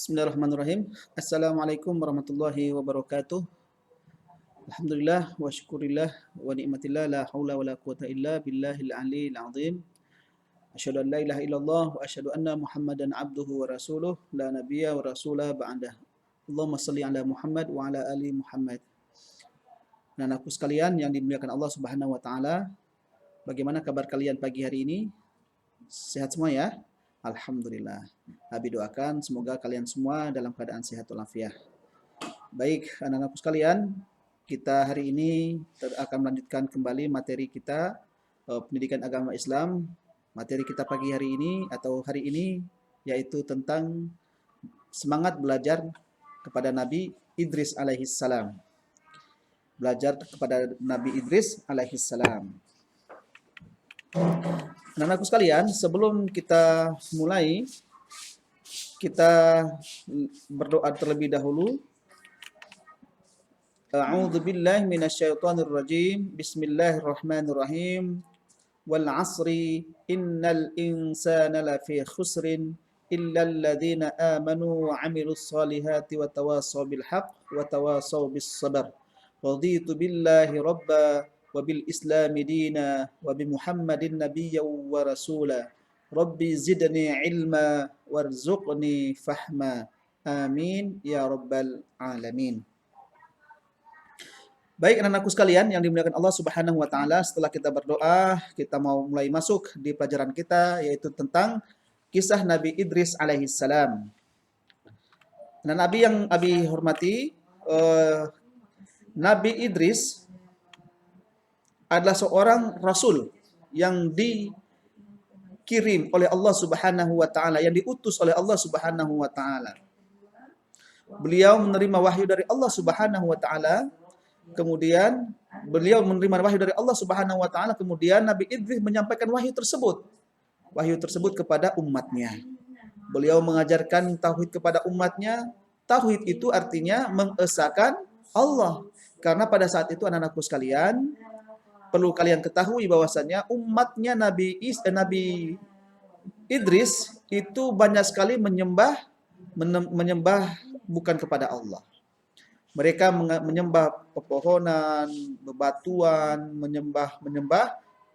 Bismillahirrahmanirrahim. Assalamualaikum warahmatullahi wabarakatuh. Alhamdulillah wa syukurillah wa ni'matillah la haula wa la quwata illa billahil aliyil azim. Asyhadu an la ilaha illallah wa asyhadu anna Muhammadan abduhu wa rasuluh la nabiyya wa rasulah ba'dah. Allahumma shalli ala Muhammad wa ala ali Muhammad. Dan aku sekalian yang dimuliakan Allah Subhanahu wa taala, bagaimana kabar kalian pagi hari ini? Sehat semua ya? Alhamdulillah. Abi doakan semoga kalian semua dalam keadaan sehat walafiat. Baik, anak-anakku sekalian, kita hari ini akan melanjutkan kembali materi kita pendidikan agama Islam. Materi kita pagi hari ini atau hari ini yaitu tentang semangat belajar kepada Nabi Idris alaihissalam. Belajar kepada Nabi Idris alaihissalam. Anak-anakku sekalian, sebelum kita mulai, kita berdoa terlebih dahulu. A'udzu billahi minasyaitonir rajim. Bismillahirrahmanirrahim. Wal 'asri innal insana lafi khusrin illa alladhina amanu wa 'amilus solihati wa tawassaw bil haqq wa tawassaw bis sabr. Raditu billahi rabba wa bil islami dina wa bi Muhammadin nabiyyan wa rasula. Rabbi zidni ilma warzuqni fahma. Amin ya rabbal alamin. Baik anak-anakku sekalian yang dimuliakan Allah Subhanahu wa taala, setelah kita berdoa, kita mau mulai masuk di pelajaran kita yaitu tentang kisah Nabi Idris alaihissalam. Nah, Nabi yang Abi hormati, Nabi Idris adalah seorang rasul yang dikirim oleh Allah Subhanahu wa taala, yang diutus oleh Allah Subhanahu wa taala. Beliau menerima wahyu dari Allah Subhanahu wa taala. Kemudian beliau menerima wahyu dari Allah Subhanahu wa taala, kemudian Nabi Idris menyampaikan wahyu tersebut kepada umatnya. Beliau mengajarkan tauhid kepada umatnya. Tauhid itu artinya mengesahkan Allah. Karena pada saat itu anak-anakku sekalian, perlu kalian ketahui bahwasannya umatnya Nabi Idris itu banyak sekali menyembah bukan kepada Allah. Mereka menyembah pepohonan, bebatuan, menyembah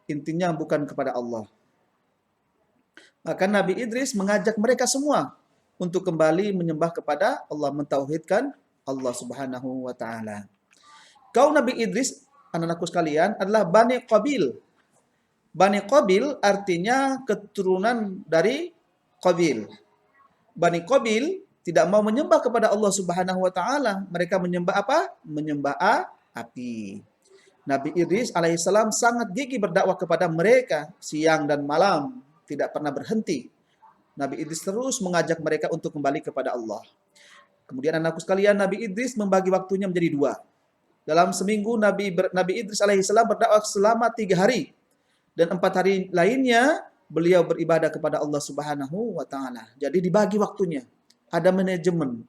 intinya bukan kepada Allah. Maka Nabi Idris mengajak mereka semua untuk kembali menyembah kepada Allah, mentauhidkan Allah Subhanahu wa taala. Kaum Nabi Idris, anak-anakku sekalian, adalah Bani Qabil. Bani Qabil artinya keturunan dari Qabil. Bani Qabil tidak mau menyembah kepada Allah Subhanahu wa taala. Mereka menyembah apa? Menyembah api. Nabi Idris alaihissalam sangat gigih berdakwah kepada mereka siang dan malam, tidak pernah berhenti. Nabi Idris terus mengajak mereka untuk kembali kepada Allah. Kemudian anakku sekalian, Nabi Idris membagi waktunya menjadi dua. Dalam seminggu Nabi Idris alaihissalam berdakwah selama 3 hari. Dan 4 hari lainnya beliau beribadah kepada Allah Subhanahu wa taala. Jadi dibagi waktunya. Ada manajemen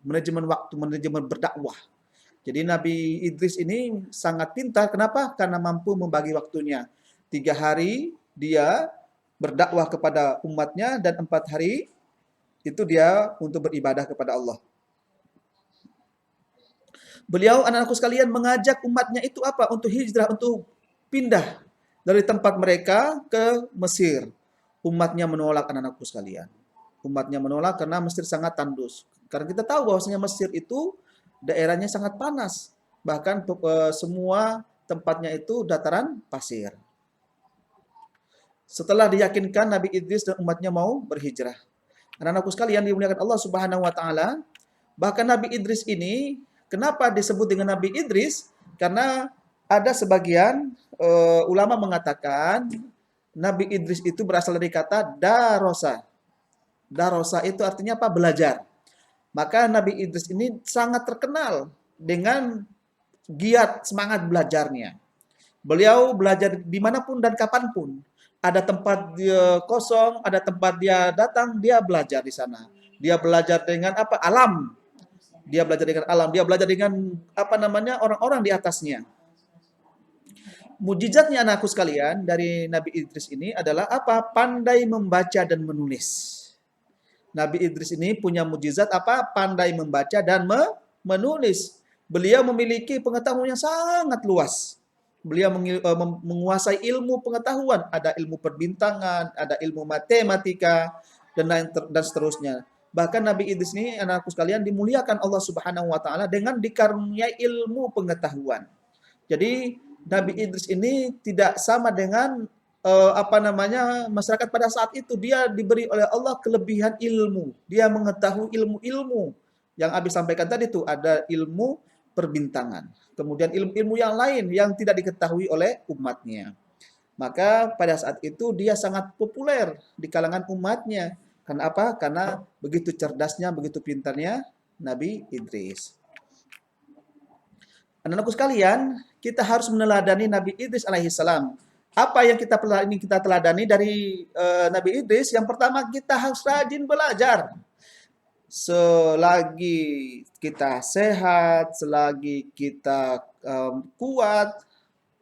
waktu, manajemen berdakwah. Jadi Nabi Idris ini sangat pintar. Kenapa? Karena mampu membagi waktunya. 3 hari dia berdakwah kepada umatnya dan 4 hari itu dia untuk beribadah kepada Allah. Beliau, anak-anakku sekalian, mengajak umatnya itu apa? Untuk hijrah, untuk pindah dari tempat mereka ke Mesir. Umatnya menolak, anak-anakku sekalian. Umatnya menolak karena Mesir sangat tandus. Karena kita tahu bahwasanya Mesir itu daerahnya sangat panas. Bahkan semua tempatnya itu dataran pasir. Setelah diyakinkan, Nabi Idris dan umatnya mau berhijrah. Anak-anakku sekalian dimuliakan Allah Subhanahu wa taala, bahkan Nabi Idris ini kenapa disebut dengan Nabi Idris? Karena ada sebagian ulama mengatakan Nabi Idris itu berasal dari kata darosa. Darosa itu artinya apa? Belajar. Maka Nabi Idris ini sangat terkenal dengan giat semangat belajarnya. Beliau belajar dimanapun dan kapanpun. Ada tempat dia kosong, ada tempat dia datang, dia belajar di sana. Dia belajar dengan apa? Alam. Dia belajar dengan alam, dia belajar dengan orang-orang di atasnya. Mujizatnya anakku sekalian dari Nabi Idris ini adalah apa? Pandai membaca dan menulis. Nabi Idris ini punya mujizat apa? Pandai membaca dan menulis. Beliau memiliki pengetahuan yang sangat luas. Beliau menguasai ilmu pengetahuan, ada ilmu perbintangan, ada ilmu matematika dan seterusnya. Bahkan Nabi Idris ini, anak-anakku sekalian, dimuliakan Allah Subhanahu wa taala dengan dikaruniai ilmu pengetahuan. Jadi Nabi Idris ini tidak sama dengan masyarakat pada saat itu. Dia diberi oleh Allah kelebihan ilmu. Dia mengetahui ilmu-ilmu yang Abi sampaikan tadi itu, ada ilmu perbintangan. Kemudian ilmu-ilmu yang lain yang tidak diketahui oleh umatnya. Maka pada saat itu dia sangat populer di kalangan umatnya. Karena apa? Karena begitu cerdasnya, begitu pintarnya Nabi Idris. Anak-anakku sekalian, kita harus meneladani Nabi Idris alaihissalam. Apa yang kita teladani dari Nabi Idris? Yang pertama, kita harus rajin belajar. Selagi kita sehat, selagi kita kuat,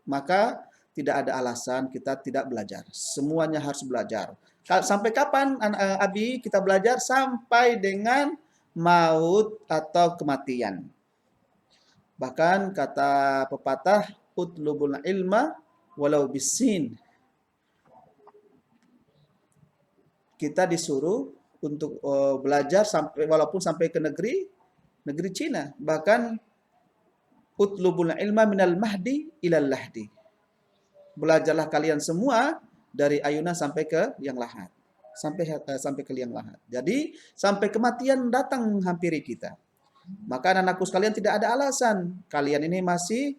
maka tidak ada alasan kita tidak belajar. Semuanya harus belajar. Sampai kapan, Abi, kita belajar? Sampai dengan maut atau kematian. Bahkan kata pepatah, utlubul ilma walau bisin. Kita disuruh untuk belajar walaupun sampai ke negeri Cina. Bahkan utlubul ilma minal mahdi ilal lahdi. Belajarlah kalian semua dari ayunan sampai ke liang lahat. Sampai ke liang lahat. Jadi sampai kematian datang menghampiri kita. Maka anak-anakku sekalian, tidak ada alasan kalian ini masih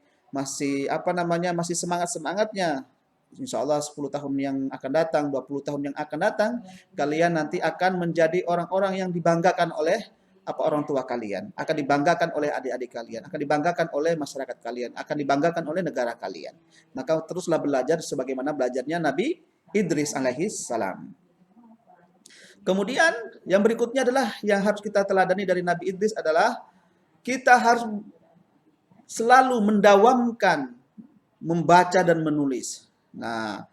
semangat-semangatnya. Insya Allah 10 tahun yang akan datang, 20 tahun yang akan datang, kalian nanti akan menjadi orang-orang yang dibanggakan oleh orang tua kalian, akan dibanggakan oleh adik-adik kalian, akan dibanggakan oleh masyarakat kalian, akan dibanggakan oleh negara kalian. Maka teruslah belajar sebagaimana belajarnya Nabi Idris alaihis salam. Kemudian yang berikutnya adalah yang harus kita teladani dari Nabi Idris adalah kita harus selalu mendawamkan membaca dan menulis. Nah,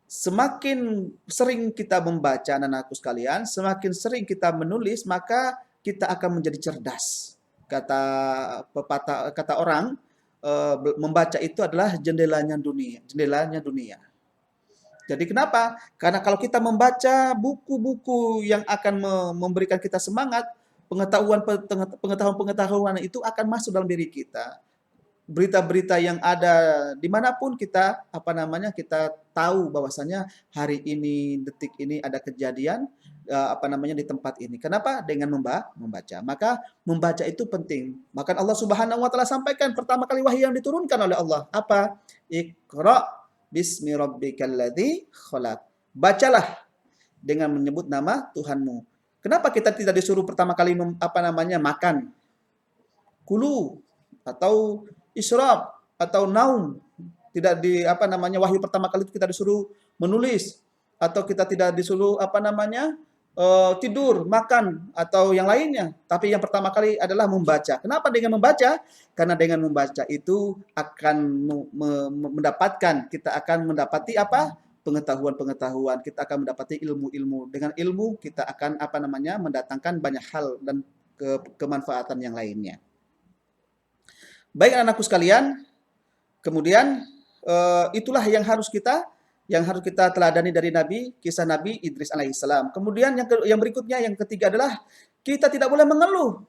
semakin sering kita membaca, anak-anakku sekalian, semakin sering kita menulis, maka kita akan menjadi cerdas. Kata orang, membaca itu adalah jendelanya dunia. Jadi kenapa? Karena kalau kita membaca buku-buku yang akan memberikan kita semangat, pengetahuan itu akan masuk dalam diri kita. Berita-berita yang ada dimanapun kita, kita tahu bahwasanya hari ini, detik ini ada kejadian, di tempat ini. Kenapa? Dengan membaca. Maka membaca itu penting. Maka Allah Subhanahu wa taala sampaikan pertama kali wahyu yang diturunkan oleh Allah. Apa? Iqra bismi rabbikal ladzi khalaq. Bacalah dengan menyebut nama Tuhanmu. Kenapa kita tidak disuruh pertama kali makan? Kulu atau isyrab atau naum. Tidak wahyu pertama kali itu kita disuruh menulis atau kita tidak disuruh tidur, makan atau yang lainnya. Tapi yang pertama kali adalah membaca. Kenapa dengan membaca? Karena dengan membaca itu akan kita akan mendapati pengetahuan-pengetahuan, kita akan mendapati ilmu-ilmu. Dengan ilmu kita akan mendatangkan banyak hal dan kemanfaatan yang lainnya. Baik anak-anakku sekalian, kemudian itulah yang harus kita teladani dari kisah Nabi Idris alaihissalam. Kemudian yang berikutnya, yang ketiga adalah kita tidak boleh mengeluh.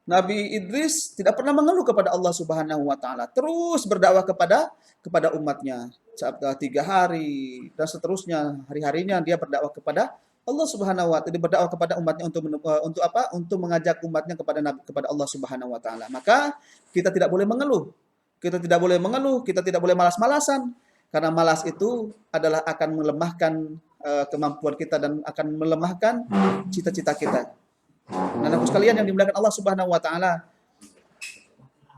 Nabi Idris tidak pernah mengeluh kepada Allah Subhanahu wa taala. Terus berdakwah kepada umatnya. 3 hari dan seterusnya, hari-harinya dia berdakwah kepada Allah Subhanahu wa taala, berdakwah kepada umatnya untuk mengajak umatnya kepada Allah Subhanahu wa taala. Maka kita tidak boleh mengeluh. Kita tidak boleh malas-malasan. Karena malas itu adalah akan melemahkan kemampuan kita dan akan melemahkan cita-cita kita. Nah, anak sekalian yang dimuliakan Allah Subhanahu wa taala,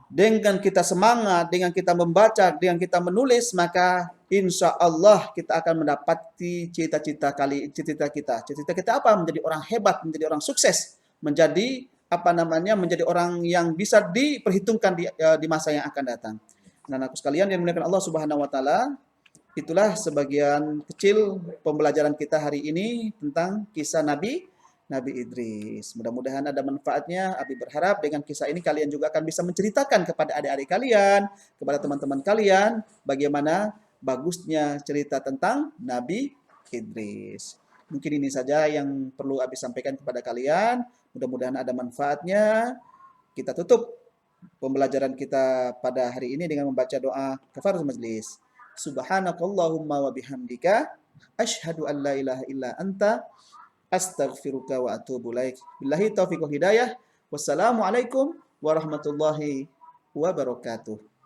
dengan kita semangat, dengan kita membaca, dengan kita menulis, maka insya Allah kita akan mendapati cita-cita kita. Cita-cita kita apa? Menjadi orang hebat, menjadi orang sukses, menjadi menjadi orang yang bisa diperhitungkan di masa yang akan datang. Nah, anak sekalian yang dimuliakan Allah Subhanahu wa taala, itulah sebagian kecil pembelajaran kita hari ini tentang kisah Nabi Nabi Idris. Mudah-mudahan ada manfaatnya. Abi berharap dengan kisah ini kalian juga akan bisa menceritakan kepada adik-adik kalian, kepada teman-teman kalian, bagaimana bagusnya cerita tentang Nabi Idris. Mungkin ini saja yang perlu Abi sampaikan kepada kalian. Mudah-mudahan ada manfaatnya. Kita tutup pembelajaran kita pada hari ini dengan membaca doa kafaratul majlis. Subhanakallahumma wa bihamdika asyhadu an la ilaha illa anta astaghfiruka wa atubu ilaik. Billahi taufiq wal hidayah. Wassalamualaikum warahmatullahi wabarakatuh.